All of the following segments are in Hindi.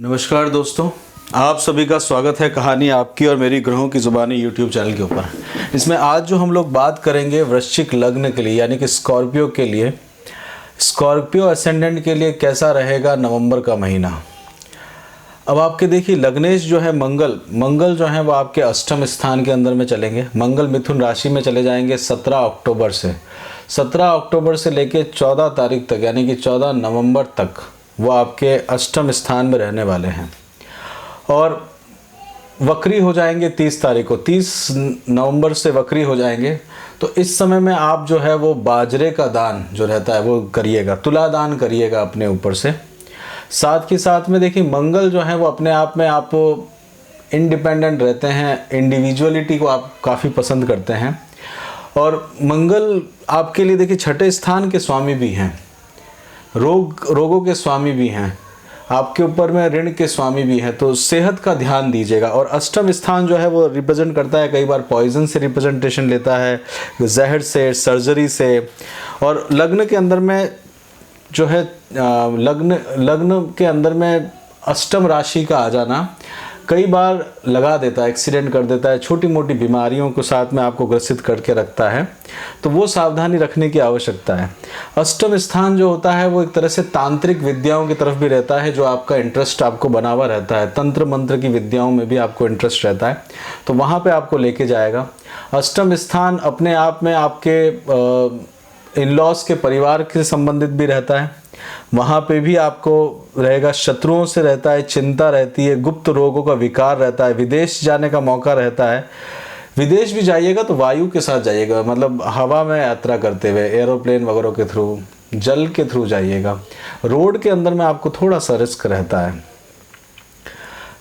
नमस्कार दोस्तों, आप सभी का स्वागत है कहानी आपकी और मेरी ग्रहों की ज़ुबानी यूट्यूब चैनल के ऊपर। इसमें आज जो हम लोग बात करेंगे वृश्चिक लग्न के लिए यानी कि स्कॉर्पियो के लिए, स्कॉर्पियो असेंडेंट के लिए कैसा रहेगा नवंबर का महीना। अब आपके देखिए लग्नेश जो है मंगल जो है वो आपके अष्टम स्थान के अंदर में चलेंगे। मंगल मिथुन राशि में चले जाएंगे 17 अक्टूबर से। 17 अक्टूबर से लेके 14 तारीख तक यानी कि 14 नवंबर तक वो आपके अष्टम स्थान में रहने वाले हैं और वक्री हो जाएंगे 30 तारीख को। 30 नवंबर से वक्री हो जाएंगे। तो इस समय में आप जो है वो बाजरे का दान जो रहता है वो करिएगा, तुला दान करिएगा अपने ऊपर से। साथ ही साथ में देखिए मंगल जो है वो अपने आप में आप इंडिपेंडेंट रहते हैं, इंडिविजुअलिटी को आप काफ़ी पसंद करते हैं और मंगल आपके लिए देखिए छठे स्थान के स्वामी भी हैं, रोगों के स्वामी भी हैं, आपके ऊपर में ऋण के स्वामी भी हैं। तो सेहत का ध्यान दीजिएगा। और अष्टम स्थान जो है वो रिप्रेजेंट करता है, कई बार पॉइजन से रिप्रेजेंटेशन लेता है, जहर से, सर्जरी से। और लग्न के अंदर में जो है लग्न के अंदर में अष्टम राशि का आ जाना कई बार लगा देता है, एक्सीडेंट कर देता है, छोटी मोटी बीमारियों को साथ में आपको ग्रसित करके रखता है। तो वो सावधानी रखने की आवश्यकता है। अष्टम स्थान जो होता है वो एक तरह से तांत्रिक विद्याओं की तरफ भी रहता है, जो आपका इंटरेस्ट आपको बना हुआ रहता है। तंत्र मंत्र की विद्याओं में भी आपको इंटरेस्ट रहता है, तो वहाँ पे आपको लेके जाएगा। अष्टम स्थान अपने आप में आपके इन लॉज के परिवार से संबंधित भी रहता है। वहाँ पे भी आपको रहेगा, शत्रुओं से रहता है, चिंता रहती है, गुप्त रोगों का विकार रहता है, विदेश जाने का मौका रहता है। विदेश भी जाइएगा तो वायु के साथ जाइएगा, मतलब हवा में यात्रा करते हुए, एरोप्लेन वगैरह के थ्रू, जल के थ्रू जाइएगा। रोड के अंदर में आपको थोड़ा सा रिस्क रहता है।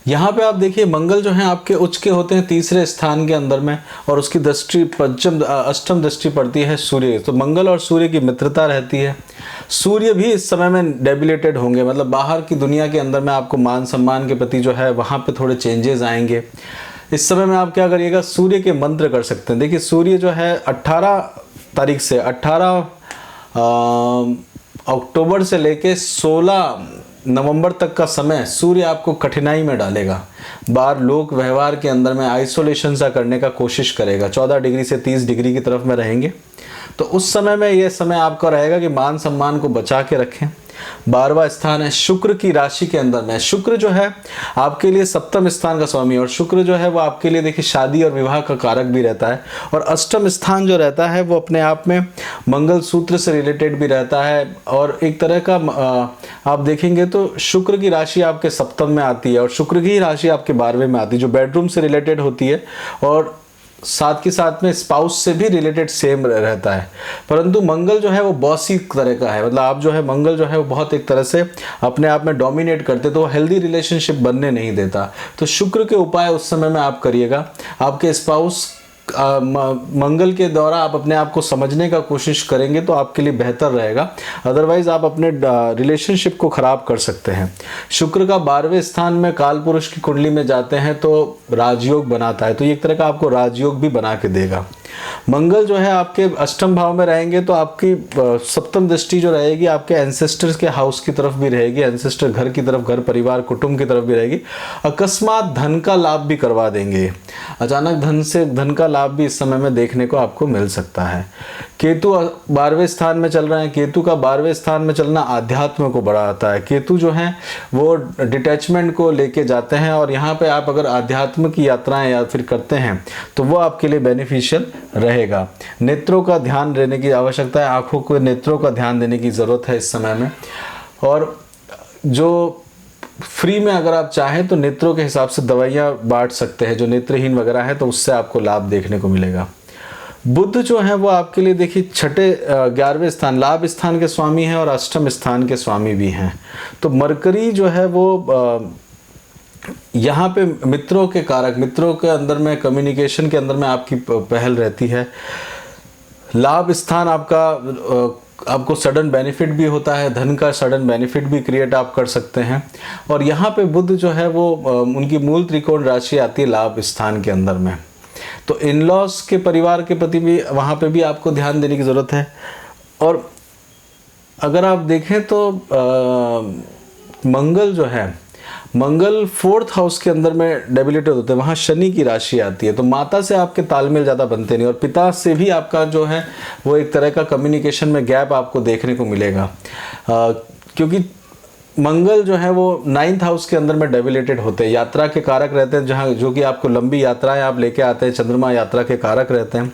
यहाँ पे आप देखिए मंगल जो है आपके उच्च के होते हैं तीसरे स्थान के अंदर में और उसकी दृष्टि अष्टम दृष्टि पड़ती है सूर्य। तो मंगल और सूर्य की मित्रता रहती है। सूर्य भी इस समय में डेबिलेटेड होंगे, मतलब बाहर की दुनिया के अंदर में आपको मान सम्मान के प्रति जो है वहाँ पे थोड़े चेंजेस आएंगे। इस समय में आप क्या करिएगा, सूर्य के मंत्र कर सकते हैं। देखिए सूर्य जो है 18 तारीख से 18 अक्टूबर से लेके 16 नवंबर तक का समय सूर्य आपको कठिनाई में डालेगा। बार लोक व्यवहार के अंदर में आइसोलेशन सा करने का कोशिश करेगा। 14 डिग्री से 30 डिग्री की तरफ में रहेंगे। तो उस समय में ये समय आपका रहेगा कि मान सम्मान को बचा के रखें। 12वां स्थान है शुक्र की राशि के अंदर में। शुक्र जो है आपके लिए सप्तम स्थान का स्वामी और शुक्र जो है वो आपके लिए देखिए शादी और विवाह का कारक भी रहता है। और अष्टम स्थान जो रहता है वो अपने आप में मंगल सूत्र से रिलेटेड भी रहता है। और एक तरह का आप देखेंगे तो शुक्र की राशि आपके सप्तम में आती है और शुक्र की राशि आपके 12वें में आती है, जो बेडरूम से रिलेटेड होती है और साथ के साथ में स्पाउस से भी रिलेटेड सेम रहता है। परंतु मंगल जो है वो बॉसी तरह का है, मतलब आप जो है मंगल जो है वो बहुत एक तरह से अपने आप में डोमिनेट करते, तो हेल्दी रिलेशनशिप बनने नहीं देता। तो शुक्र के उपाय उस समय में आप करिएगा। आपके स्पाउस मंगल के द्वारा आप अपने आप को समझने का कोशिश करेंगे तो आपके लिए बेहतर रहेगा, अदरवाइज आप अपने रिलेशनशिप को खराब कर सकते हैं। शुक्र का 12वें स्थान में काल पुरुष की कुंडली में जाते हैं तो राजयोग बनाता है, तो ये एक तरह का आपको राजयोग भी बना के देगा। मंगल जो है आपके अष्टम भाव में रहेंगे तो आपकी सप्तम दृष्टि जो रहेगी आपके एंसेस्टर्स के हाउस की तरफ भी रहेगी, एंसेस्टर घर की तरफ, घर परिवार कुटुंब की तरफ भी रहेगी। अकस्मात धन का लाभ भी करवा देंगे, अचानक धन का लाभ भी इस समय में देखने को आपको मिल सकता है। केतु 12वें स्थान में चल रहे हैं। केतु का 12वें स्थान में चलना आध्यात्म को बढ़ाता है। केतु जो है वो डिटैचमेंट को लेके जाते हैं और यहाँ पे आप अगर आध्यात्म की यात्राएं या फिर करते हैं तो वो आपके लिए बेनिफिशियल रहेगा। नेत्रों का ध्यान देने की आवश्यकता है, आंखों को नेत्रों का ध्यान देने की ज़रूरत है इस समय में। और जो फ्री में अगर आप चाहें तो नेत्रों के हिसाब से दवाइयाँ बांट सकते हैं, जो नेत्रहीन वगैरह है तो उससे आपको लाभ देखने को मिलेगा। बुध जो है वो आपके लिए देखिए 11वें स्थान लाभ स्थान के स्वामी हैं और अष्टम स्थान के स्वामी भी हैं। तो मरकरी जो है वो यहाँ पे मित्रों के कारक, मित्रों के अंदर में कम्युनिकेशन के अंदर में आपकी पहल रहती है। लाभ स्थान आपको सडन बेनिफिट भी होता है, धन का सडन बेनिफिट भी क्रिएट आप कर सकते हैं। और यहाँ पे बुध जो है वो उनकी मूल त्रिकोण राशि आती है लाभ स्थान के अंदर में। तो इन लॉज के परिवार के प्रति भी वहाँ पे भी आपको ध्यान देने की ज़रूरत है। और अगर आप देखें तो मंगल जो है मंगल 4th हाउस के अंदर में डेबिलिटेड होते हैं, वहाँ शनि की राशि आती है, तो माता से आपके तालमेल ज़्यादा बनते नहीं, और पिता से भी आपका जो है वो एक तरह का कम्युनिकेशन में गैप आपको देखने को मिलेगा, क्योंकि मंगल जो है वो 9th हाउस के अंदर में डेबिलिटेड होते हैं, यात्रा के कारक रहते हैं, जहाँ जो कि आपको लंबी यात्राएं आप लेके आते हैं। चंद्रमा यात्रा के कारक रहते हैं,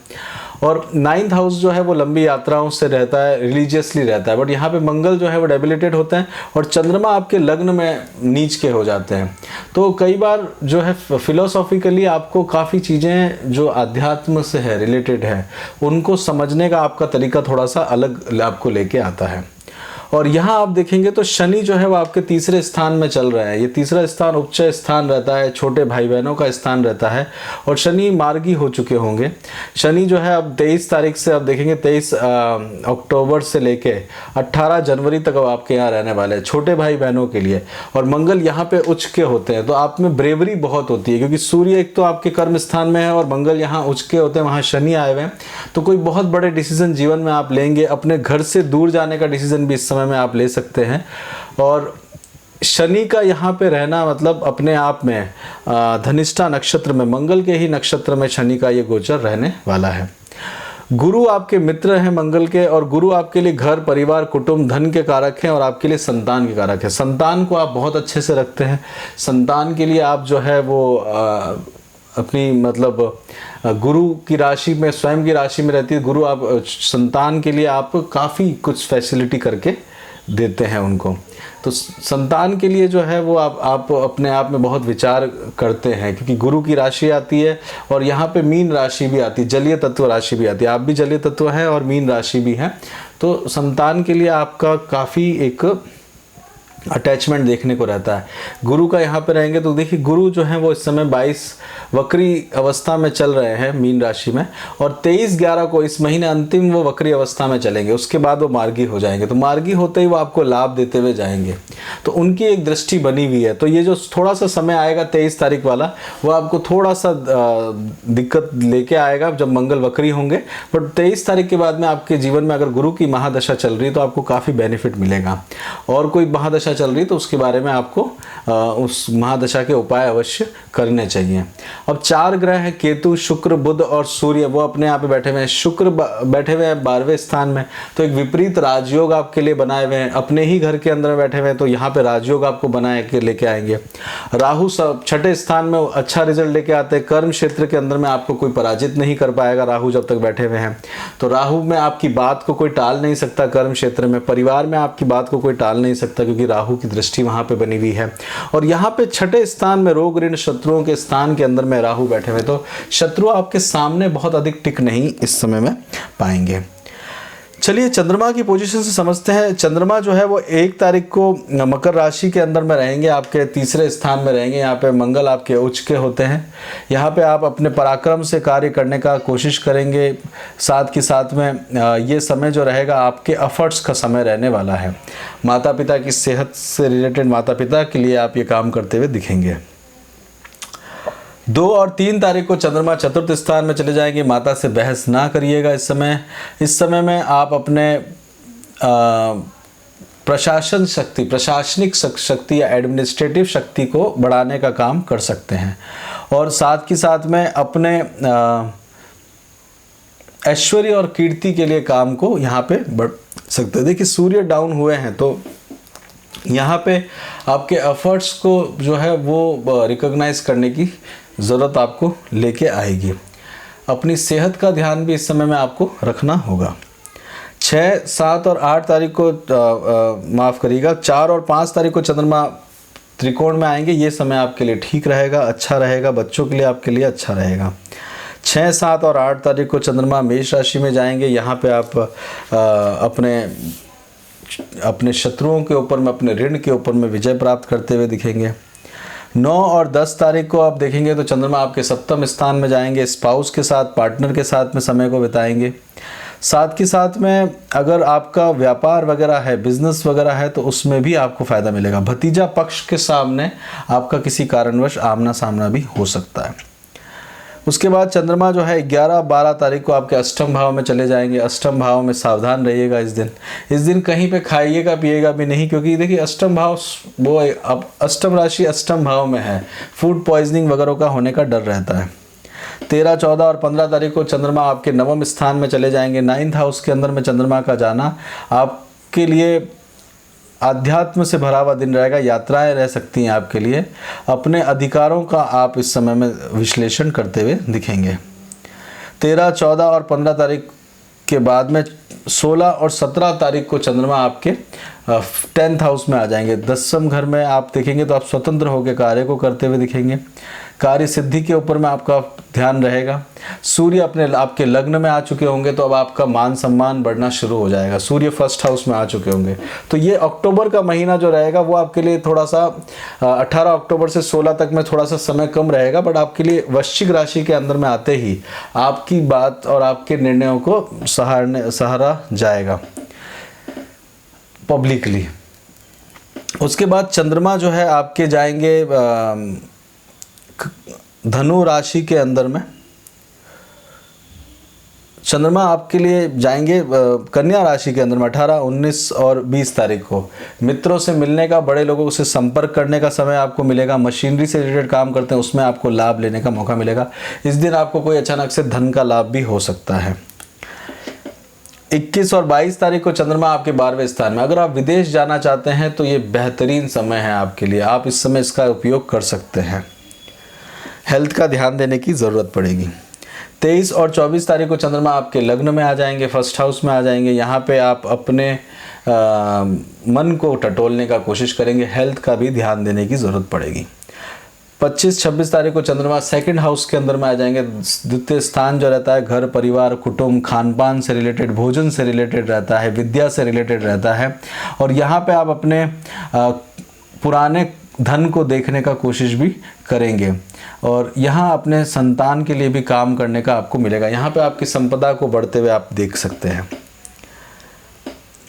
और 9th हाउस जो है वो लंबी यात्राओं से रहता है, रिलीजियसली रहता है। बट यहाँ पे मंगल जो है वो डेबिलिटेड होते हैं, और चंद्रमा आपके लग्न में नीच के हो जाते हैं। तो कई बार जो है फिलोसॉफिकली आपको काफ़ी चीज़ें जो अध्यात्म से है रिलेटेड है, उनको समझने का आपका तरीका थोड़ा सा अलग आपको लेके आता है। और यहाँ आप देखेंगे तो शनि जो है वो आपके तीसरे स्थान में चल रहा है। ये तीसरा स्थान उच्च स्थान रहता है, छोटे भाई बहनों का स्थान रहता है, और शनि मार्गी हो चुके होंगे। शनि जो है अब 23 तारीख से आप देखेंगे 23 अक्टूबर से लेके 18 जनवरी तक अब आपके यहाँ रहने वाले हैं, छोटे भाई बहनों के लिए। और मंगल यहाँ पे उच्च के होते हैं, तो आप में ब्रेवरी बहुत होती है, क्योंकि सूर्य एक तो आपके कर्म स्थान में है और मंगल यहाँ उच्च के होते हैं, वहाँ शनि आए हुए हैं। तो कोई बहुत बड़े डिसीजन जीवन में आप लेंगे, अपने घर से दूर जाने का डिसीजन भी इस समय में आप ले सकते हैं। और शनि का यहाँ पे रहना मतलब अपने आप में धनिष्ठा नक्षत्र में, मंगल के ही नक्षत्र में शनि का ये गोचर रहने वाला है। गुरु आपके मित्र हैं मंगल के, और गुरु आपके लिए घर, परिवार, कुटुंब, धन के कारक हैं, और आपके लिए संतान के कारक है। संतान को आप बहुत अच्छे से रखते हैं। संतान के लिए आप जो है वो अपनी मतलब गुरु की राशि में, स्वयं की राशि में रहती है गुरु, आप संतान के लिए आप काफ़ी कुछ फैसिलिटी करके देते हैं उनको। तो संतान के लिए जो है वो आप अपने आप में बहुत विचार करते हैं, क्योंकि गुरु की राशि आती है, और यहाँ पे मीन राशि भी आती है, जलीय तत्व राशि भी आती है। आप भी जलीय तत्व हैं और मीन राशि भी है, तो संतान के लिए आपका काफ़ी एक अटैचमेंट देखने को रहता है। गुरु का यहाँ पे रहेंगे तो देखिए गुरु जो है वो इस समय 22 वक्री अवस्था में चल रहे हैं मीन राशि में, और 23/11 को इस महीने अंतिम वो वक्री अवस्था में चलेंगे। उसके बाद वो मार्गी हो जाएंगे, तो मार्गी होते ही वो आपको लाभ देते हुए जाएंगे, तो उनकी एक दृष्टि बनी हुई है। तो ये जो थोड़ा सा समय आएगा 23 तारीख वाला, वो आपको थोड़ा सा दिक्कत लेके आएगा जब मंगल वक्री होंगे। बट 23 तारीख के बाद में आपके जीवन में अगर गुरु की महादशा चल रही है तो आपको काफ़ी बेनिफिट मिलेगा, और कोई महादशा चल रही तो उसके बारे में आपको उस महादशा के उपाय अवश्य करने चाहिए। अब 4 ग्रह हैं, केतु, शुक्र, बुध और सूर्य, वो अपने यहाँ पे बैठे हुए हैं। शुक्र बैठे हुए हैं 12वें स्थान में, तो एक विपरीत राजयोग आपके लिए बनाए हुए हैं। अपने ही घर के अंदर बैठे हुए हैं, तो यहाँ पे राजयोग आपको बनाए के लेके आएंगे। राहु सब 6ठे स्थान में अच्छा रिजल्ट लेके आते हैं। कर्म क्षेत्र के अंदर में आपको कोई पराजित नहीं कर पाएगा राहु जब तक बैठे हुए हैं। तो राहु में आपकी बात को कोई टाल नहीं सकता। कर्म क्षेत्र में, परिवार में आपकी बात को कोई टाल नहीं सकता, क्योंकि राहु की दृष्टि वहाँ पे बनी हुई है। और यहाँ पे 6ठे स्थान में रोग, ऋण, शत्रुओं के स्थान के अंदर में राहु बैठे हुए, तो शत्रु आपके सामने बहुत अधिक टिक नहीं इस समय में पाएंगे। चलिए चंद्रमा की पोजीशन से समझते हैं। चंद्रमा जो है वो 1 तारीख को मकर राशि के अंदर में रहेंगे, आपके तीसरे स्थान में रहेंगे। यहाँ पे मंगल आपके उच्च के होते हैं। यहाँ पे आप अपने पराक्रम से कार्य करने का कोशिश करेंगे। साथ के साथ में ये समय जो रहेगा आपके एफर्ट्स का समय रहने वाला है। माता पिता की सेहत से रिलेटेड माता पिता के लिए आप ये काम करते हुए दिखेंगे। 2 और 3 तारीख को चंद्रमा चतुर्थ स्थान में चले जाएंगे। माता से बहस ना करिएगा इस समय में आप अपने प्रशासनिक शक्ति या एडमिनिस्ट्रेटिव शक्ति को बढ़ाने का काम कर सकते हैं, और साथ ही साथ में अपने ऐश्वर्य और कीर्ति के लिए काम को यहाँ पे बढ़ सकते हैं। देखिए सूर्य डाउन हुए हैं, तो यहाँ पे आपके एफर्ट्स को जो है वो रिकॉग्नाइज करने की ज़रूरत आपको लेके आएगी। अपनी सेहत का ध्यान भी इस समय में आपको रखना होगा। 6, 7 और 8 तारीख को माफ़ करिएगा 4 और 5 तारीख को चंद्रमा त्रिकोण में आएंगे। ये समय आपके लिए ठीक रहेगा, अच्छा रहेगा, बच्चों के लिए आपके लिए अच्छा रहेगा। 6, 7 और 8 तारीख को चंद्रमा मेष राशि में जाएंगे। यहाँ पे आप अपने शत्रुओं के ऊपर में, अपने ऋण के ऊपर में विजय प्राप्त करते हुए दिखेंगे। 9 और 10 तारीख को आप देखेंगे तो चंद्रमा आपके 7वें स्थान में जाएंगे। स्पाउस के साथ, पार्टनर के साथ में समय को बिताएंगे। साथ के साथ में अगर आपका व्यापार वगैरह है, बिजनेस वगैरह है, तो उसमें भी आपको फ़ायदा मिलेगा। भतीजा पक्ष के सामने आपका किसी कारणवश आमना सामना भी हो सकता है। उसके बाद चंद्रमा जो है 11-12 तारीख को आपके अष्टम भाव में चले जाएंगे। अष्टम भाव में सावधान रहिएगा इस दिन कहीं पे खाइएगा पिएगा भी नहीं, क्योंकि देखिए अष्टम भाव वो अब अष्टम राशि अष्टम भाव में है, फूड पॉइजनिंग वगैरह का होने का डर रहता है। 13, 14 और 15 तारीख को चंद्रमा आपके नवम स्थान में चले जाएंगे। 9th हाउस के अंदर में चंद्रमा का जाना आपके लिए आध्यात्म से भरा हुआ दिन रहेगा। यात्राएं रह सकती हैं आपके लिए। अपने अधिकारों का आप इस समय में विश्लेषण करते हुए दिखेंगे। 13, 14 और 15 तारीख के बाद में 16 और 17 तारीख को चंद्रमा आपके 10th हाउस में आ जाएंगे। 10वें घर में आप देखेंगे तो आप स्वतंत्र होकर कार्य को करते हुए दिखेंगे। कार्य सिद्धि के ऊपर में आपका ध्यान रहेगा। सूर्य अपने आपके लग्न में आ चुके होंगे तो अब आपका मान सम्मान बढ़ना शुरू हो जाएगा। सूर्य 1st हाउस में आ चुके होंगे तो ये अक्टूबर का महीना जो रहेगा वो आपके लिए थोड़ा सा 18 अक्टूबर से 16 तक में थोड़ा सा समय कम रहेगा, बट आपके लिए वृश्चिक राशि के अंदर में आते ही आपकी बात और आपके निर्णयों को सहारा जाएगा पब्लिकली। उसके बाद चंद्रमा जो है आपके जाएंगे धनु राशि के अंदर में। चंद्रमा आपके लिए जाएंगे कन्या राशि के अंदर में 18, 19 और 20 तारीख को। मित्रों से मिलने का, बड़े लोगों से संपर्क करने का समय आपको मिलेगा। मशीनरी से रिलेटेड काम करते हैं उसमें आपको लाभ लेने का मौका मिलेगा। इस दिन आपको कोई अचानक से धन का लाभ भी हो सकता है। 21 और 22 तारीख को चंद्रमा आपके 12वें स्थान में। अगर आप विदेश जाना चाहते हैं तो ये बेहतरीन समय है आपके लिए, आप इस समय इसका उपयोग कर सकते हैं। हेल्थ का ध्यान देने की ज़रूरत पड़ेगी। 23 और 24 तारीख को चंद्रमा आपके लग्न में आ जाएंगे, 1st हाउस में आ जाएंगे। यहाँ पे आप अपने मन को टटोलने का कोशिश करेंगे। हेल्थ का भी ध्यान देने की ज़रूरत पड़ेगी। 25-26 तारीख को चंद्रमा 2nd हाउस के अंदर में आ जाएंगे। द्वितीय स्थान जो रहता है घर परिवार कुटुंब खान पान से रिलेटेड, भोजन से रिलेटेड रहता है, विद्या से रिलेटेड रहता है। और यहाँ पे आप अपने पुराने धन को देखने का कोशिश भी करेंगे और यहाँ अपने संतान के लिए भी काम करने का आपको मिलेगा। यहाँ पे आपकी संपदा को बढ़ते हुए आप देख सकते हैं।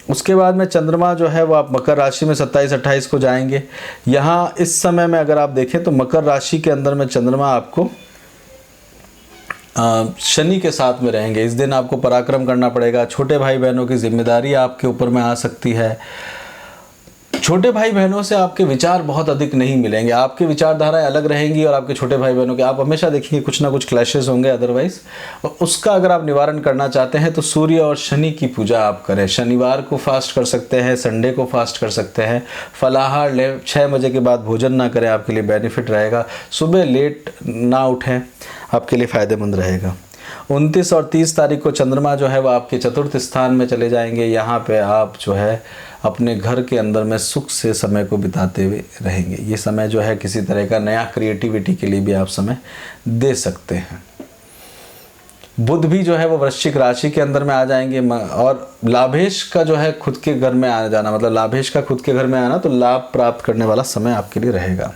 उसके बाद में चंद्रमा जो है वो आप मकर राशि में 27-28 को जाएंगे। यहाँ इस समय में अगर आप देखें तो मकर राशि के अंदर में चंद्रमा आपको शनि के साथ में रहेंगे। इस दिन आपको पराक्रम करना पड़ेगा। छोटे भाई बहनों की जिम्मेदारी आपके ऊपर में आ सकती है। छोटे भाई बहनों से आपके विचार बहुत अधिक नहीं मिलेंगे, आपकी विचारधाराएं अलग रहेंगी और आपके छोटे भाई बहनों के आप हमेशा देखेंगे कुछ ना कुछ क्लैशेस होंगे अदरवाइज। और उसका अगर आप निवारण करना चाहते हैं तो सूर्य और शनि की पूजा आप करें। शनिवार को फास्ट कर सकते हैं, संडे को फास्ट कर सकते हैं। फलाहार ले 6 बजे के बाद भोजन ना करें, आपके लिए बेनिफिट रहेगा। सुबह लेट ना उठें, आपके लिए फ़ायदेमंद रहेगा। 29 और 30 तारीख को चंद्रमा जो है वो आपके 4th स्थान में चले जाएंगे। यहाँ पे आप जो है अपने घर के अंदर में सुख से समय को बिताते हुए रहेंगे। ये समय जो है किसी तरह का नया क्रिएटिविटी के लिए भी आप समय दे सकते हैं। बुध भी जो है वो वृश्चिक राशि के अंदर में आ जाएंगे और लाभेश का जो है खुद के घर में आ जाना, मतलब लाभेश का खुद के घर में आना, तो लाभ प्राप्त करने वाला समय आपके लिए रहेगा।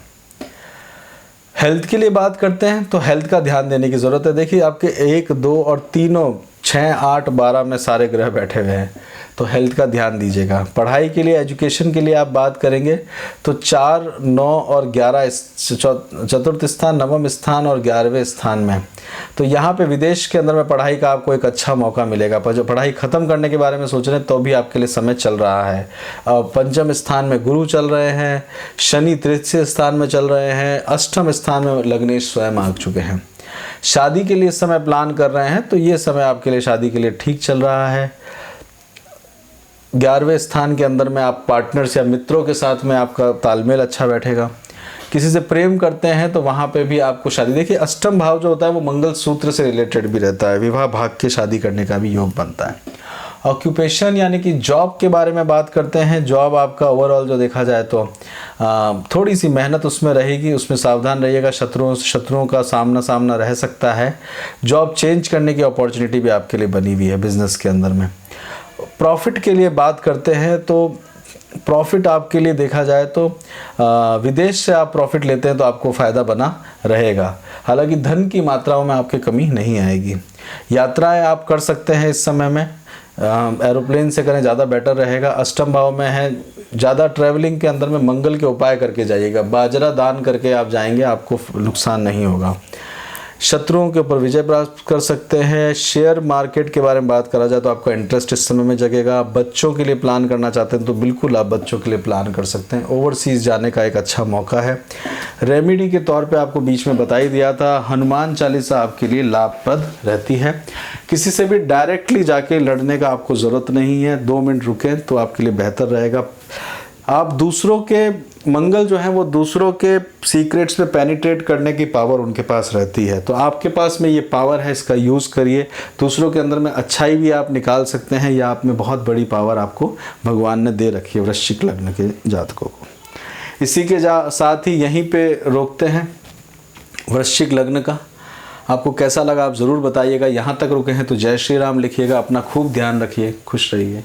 हेल्थ के लिए बात करते हैं तो हेल्थ का ध्यान देने की ज़रूरत है। देखिए आपके 1, 2 और 3, 6, 8, 12 में सारे ग्रह बैठे हुए हैं तो हेल्थ का ध्यान दीजिएगा। पढ़ाई के लिए, एजुकेशन के लिए आप बात करेंगे तो 4, 9 और 11 4th स्थान, 9वें स्थान और 11वें स्थान में, तो यहाँ पे विदेश के अंदर में पढ़ाई का आपको एक अच्छा मौका मिलेगा। पर जो पढ़ाई ख़त्म करने के बारे में सोच रहे हैं तो भी आपके लिए समय चल रहा है। 5वें स्थान में गुरु चल रहे हैं, शनि 3य स्थान में चल रहे हैं, 8वें स्थान में लग्नेश स्वयं आ चुके हैं। शादी के लिए इस समय प्लान कर रहे हैं तो ये समय आपके लिए शादी के लिए ठीक चल रहा है। 11वें स्थान के अंदर में आप पार्टनर्स या मित्रों के साथ में आपका तालमेल अच्छा बैठेगा। किसी से प्रेम करते हैं तो वहाँ पे भी आपको शादी, देखिए अष्टम भाव जो होता है वो मंगल सूत्र से रिलेटेड भी रहता है, विवाह भाग के शादी करने का भी योग बनता है। ऑक्यूपेशन यानी कि जॉब के बारे में बात करते हैं। जॉब आपका ओवरऑल जो देखा जाए तो थोड़ी सी मेहनत उसमें रहेगी, उसमें सावधान रहिएगा। शत्रुओं का सामना रह सकता है। जॉब चेंज करने की अपॉर्चुनिटी भी आपके लिए बनी हुई है बिजनेस के अंदर में। प्रॉफिट के लिए बात करते हैं तो प्रॉफिट आपके लिए देखा जाए तो विदेश से आप प्रॉफिट लेते हैं तो आपको फ़ायदा बना रहेगा। हालांकि धन की मात्राओं में आपकी कमी नहीं आएगी। यात्राएं आप कर सकते हैं इस समय में, एरोप्लेन से करें ज़्यादा बेटर रहेगा। अष्टम भाव में है, ज़्यादा ट्रैवलिंग के अंदर में मंगल के उपाय करके जाइएगा। बाजरा दान करके आप जाएंगे, आपको नुकसान नहीं होगा। शत्रुओं के ऊपर विजय प्राप्त कर सकते हैं। शेयर मार्केट के बारे में बात करा जाए तो आपका इंटरेस्ट इस समय में जगेगा। बच्चों के लिए प्लान करना चाहते हैं तो बिल्कुल आप बच्चों के लिए प्लान कर सकते हैं। ओवरसीज़ जाने का एक अच्छा मौका है। रेमेडी के तौर पे आपको बीच में बता ही दिया था, हनुमान चालीसा आपके लिए लाभप्रद रहती है। किसी से भी डायरेक्टली जाके लड़ने का आपको ज़रूरत नहीं है, 2 मिनट रुकें तो आपके लिए बेहतर रहेगा। आप दूसरों के मंगल जो है वो दूसरों के सीक्रेट्स पे पेनिट्रेट करने की पावर उनके पास रहती है, तो आपके पास में ये पावर है, इसका यूज़ करिए। दूसरों के अंदर में अच्छाई भी आप निकाल सकते हैं, या आप में बहुत बड़ी पावर आपको भगवान ने दे रखी है वृश्चिक लग्न के जातकों को। इसी के साथ ही यहीं पे रोकते हैं वृश्चिक लग्न का। आपको कैसा लगा आप ज़रूर बताइएगा। यहाँ तक रुके हैं तो जय श्री राम लिखिएगा। अपना खूब ध्यान रखिए, खुश रहिए।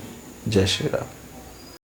जय श्री राम।